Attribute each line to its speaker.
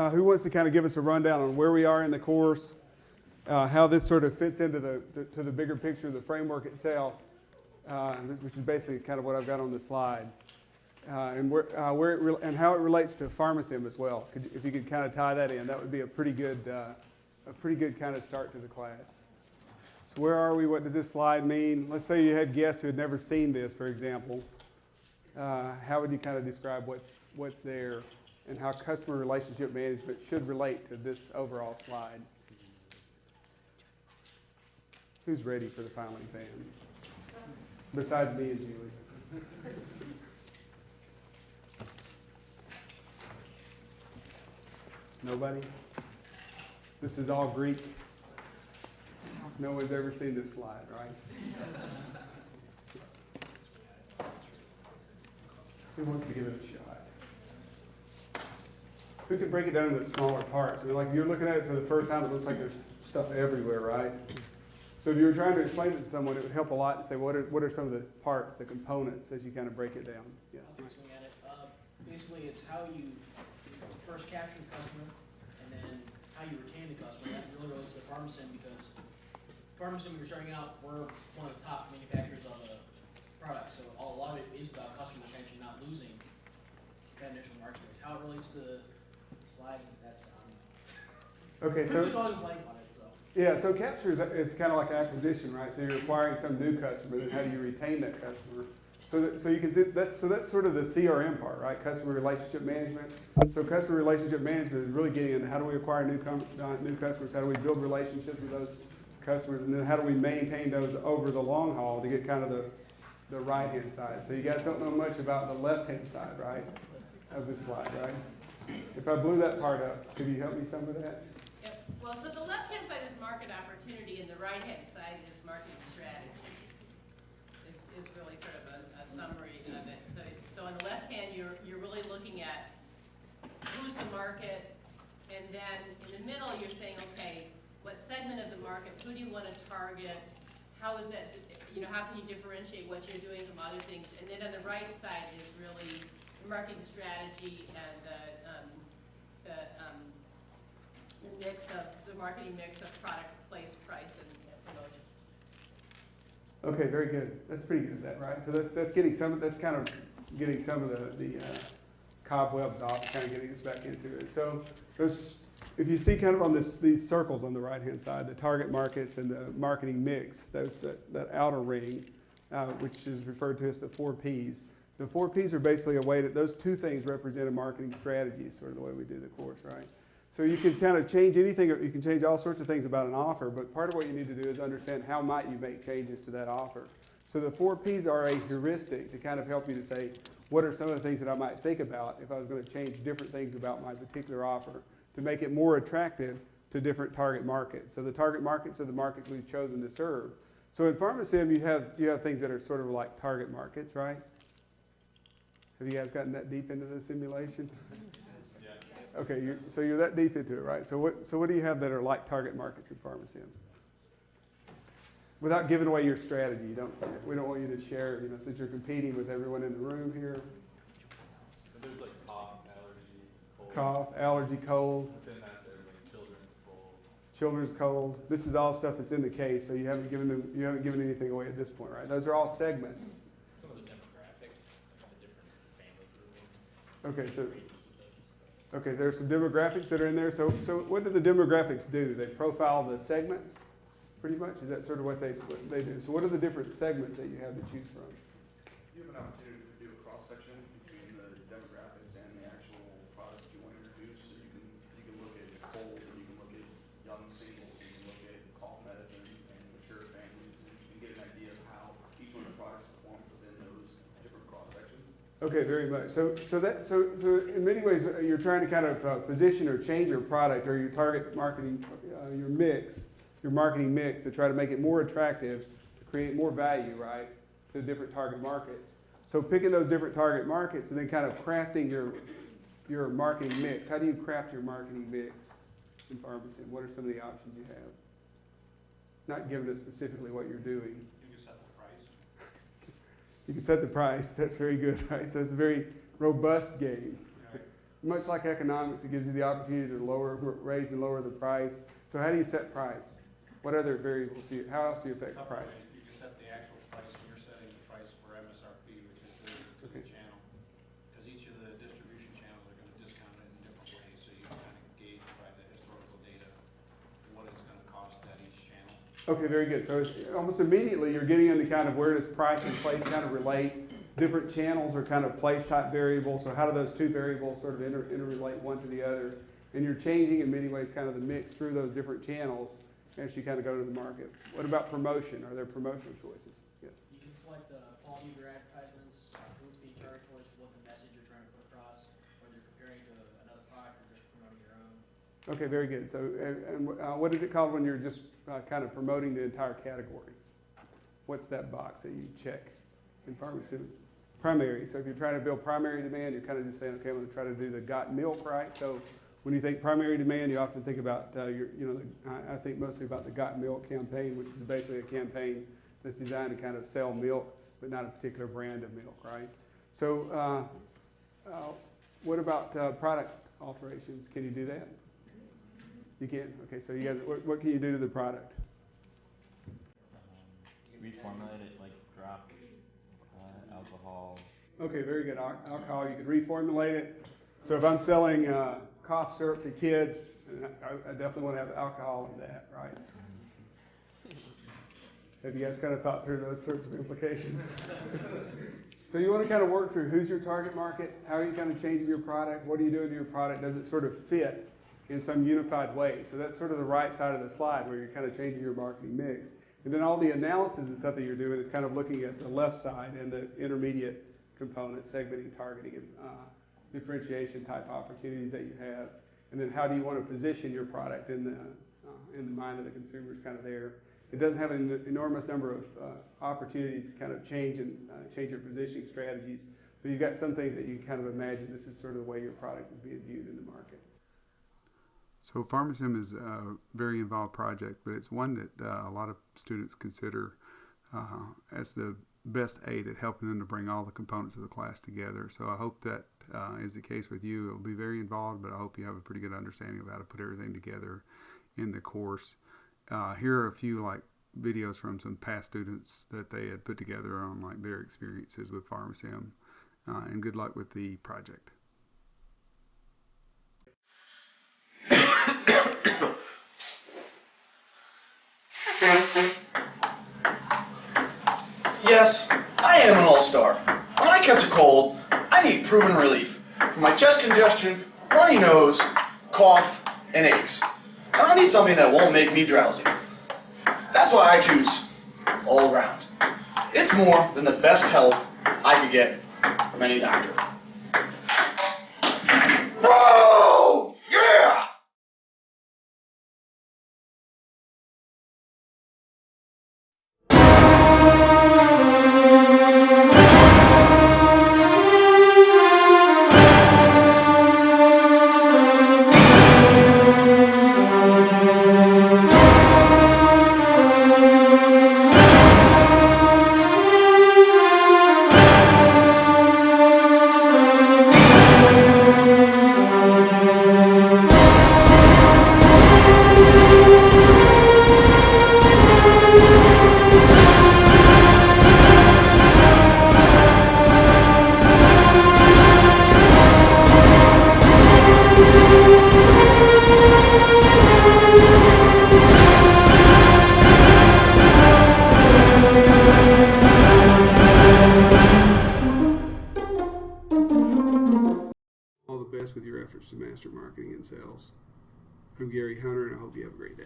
Speaker 1: who wants to kind of give us a rundown on where we are in the course, how this sort of fits into the bigger picture of the framework itself, which is basically kind of what I've got on the slide, and and how it relates to PharmaSim as well. If you could kind of tie that in, that would be a pretty good kind of start to the class. So where are we? What does this slide mean? Let's say you had guests who had never seen this, for example. How would you kind of describe what's there and how customer relationship management should relate to this overall slide? Who's ready for the final exam? Besides me and Julie. Nobody? This is all Greek. No one's ever seen this slide, right? Who wants to give it a shot? Who can break it down into smaller parts? I mean, like if you're looking at it for the first time, it looks like there's stuff everywhere, right? So if you were trying to explain it to someone, it would help a lot to say, what are some of the parts, the components, as you kind of break it down? Yeah.
Speaker 2: I'll take a swing at it. Basically, it's how you first capture the customer, and then how you retain the customer. That really relates to PharmaSim, because PharmaSim, when you're starting out, we're one of the top manufacturers of the product, so a lot of it is about customer retention, not losing that initial market space. How it relates to the slide, that's
Speaker 1: okay. So
Speaker 2: it's always blank on it. So
Speaker 1: yeah, so capture is kind of like acquisition, right? So you're acquiring some new customer, then how do you retain that customer? So you can see that's sort of the CRM part, right? Customer relationship management. So customer relationship management is really getting into how do we acquire new customers, how do we build relationships with those customers, and then how do we maintain those over the long haul to get kind of the right-hand side. So you guys don't know much about the left-hand side, right, of this slide, right? If I blew that part up, could you help me some with that?
Speaker 3: Yep. Well, so the left-hand side is market opportunity, and the right-hand side is marketing strategy. Is really sort of a summary of it. So on the left hand, you're really looking at who's the market, and then in the middle, you're saying, okay, what segment of the market? Who do you want to target? How is that? How can you differentiate what you're doing from other things? And then on the right side is really the marketing strategy and the marketing mix of product, place, price, and promotion.
Speaker 1: Okay, very good. That's pretty good at that, right? So that's getting that's kind of getting some of the cobwebs off, kind of getting us back into it. So if you see kind of on these circles on the right-hand side, the target markets and the marketing mix, that outer ring, which is referred to as the 4 Ps. The 4 Ps are basically a way that those two things represent a marketing strategy, sort of the way we do the course, right? So you can kind of change anything, you can change all sorts of things about an offer, but part of what you need to do is understand how might you make changes to that offer. So the 4 Ps are a heuristic to kind of help you to say, what are some of the things that I might think about if I was going to change different things about my particular offer to make it more attractive to different target markets. So the target markets are the markets we've chosen to serve. So in PharmaSim, you have things that are sort of like target markets, right? Have you guys gotten that deep into the simulation? Yeah. Okay, so you're that deep into it, right? So what do you have that are like target markets in PharmaSim? Without giving away your strategy, we don't want you to share, since you're competing with everyone in the room here.
Speaker 4: There's like cough, allergy, cold.
Speaker 1: Cough, allergy, cold.
Speaker 4: Within that, there's like children's cold.
Speaker 1: Children's cold. This is all stuff that's in the case, so you haven't given anything away at this point, right? Those are all segments.
Speaker 2: Some of the demographics, like the different family groupings.
Speaker 1: Okay, there's some demographics that are in there. So what do the demographics do? They profile the segments, pretty much. Is that sort of what they do? So what are the different segments that you have to choose from?
Speaker 5: You have an opportunity to do a cross-section between the demographics and the actual product you want to introduce. So you can look at cold, and you can look at young singles, you can look at cough medicine and mature families, and you can get an idea of how each one of the products performs within those different cross-sections.
Speaker 1: Okay, very much. So in many ways, you're trying to kind of position or change your product or your target marketing, your marketing mix to try to make it more attractive, to create more value, right, to different target markets. So picking those different target markets and then kind of crafting your marketing mix. How do you craft your marketing mix in PharmaSim? What are some of the options you have? Not giving us specifically what you're doing.
Speaker 4: You can set the price.
Speaker 1: You can set the price. That's very good, right? So it's a very robust game.
Speaker 4: Right.
Speaker 1: much like economics, it gives you the opportunity to raise and lower the price. So how do you set price? What other variables how else do you affect the
Speaker 6: Couple
Speaker 1: price?
Speaker 6: ways. You can set the actual price, and you're setting the price for MSRP, which is to the channel. Because each of the distribution channels are gonna discount it in different ways, so you can kind of gauge by the historical data what it's gonna cost at each channel.
Speaker 1: Okay, very good. So it's almost immediately you're getting into kind of where does price and place kind of relate. Different channels are kind of place type variables. So how do those two variables sort of interrelate one to the other? And you're changing in many ways kind of the mix through those different channels as you kind of go to the market. What about promotion? Are there promotional choices? Yes.
Speaker 2: You can select the quality of your advertisements, who's being targeted towards, what the message you're trying to put across, whether you're comparing to another product or just promoting your own.
Speaker 1: Okay, very good. So, what is it called when you're just kind of promoting the entire category? What's that box that you check in PharmaSim? Primary. So if you're trying to build primary demand, you're kind of just saying, okay, I'm going to try to do the got milk, right? So when you think primary demand, you often think about I think mostly about the Got Milk campaign, which is basically a campaign that's designed to kind of sell milk, but not a particular brand of milk, right? So what about product alterations? Can you do that? You can. Okay. So you guys, what can you do to the product?
Speaker 7: Reformulate it, like drop alcohol.
Speaker 1: Okay, very good. Alcohol, you can reformulate it. So if I'm selling cough syrup to kids, I definitely want to have alcohol in that, right? Have you guys kind of thought through those sorts of implications? So you want to kind of work through who's your target market, how are you kind of changing your product, what are you doing to your product, does it sort of fit in some unified way? So that's sort of the right side of the slide where you're kind of changing your marketing mix. And then all the analysis and stuff that you're doing is kind of looking at the left side and the intermediate component, segmenting, targeting, and differentiation type opportunities that you have. And then how do you want to position your product in the mind of the consumer is kind of there. It doesn't have an enormous number of opportunities to kind of change your positioning strategies, but you've got some things that you can kind of imagine this is sort of the way your product is being viewed in the market. So PharmaSim is a very involved project, but it's one that a lot of students consider as the best aid at helping them to bring all the components of the class together. So I hope that is the case with you. It will be very involved, but I hope you have a pretty good understanding of how to put everything together in the course. Here are a few videos from some past students that they had put together on their experiences with PharmaSim, and good luck with the project.
Speaker 5: Yes, I am an all-star. When I catch a cold, I need proven relief for my chest congestion, runny nose, cough, and aches. I don't need something that won't make me drowsy. That's why I choose All Around. It's more than the best help I could get from any doctor. Bro! Yeah! All the best with your efforts to master marketing and sales. I'm Gary Hunter, and I hope you have a great day.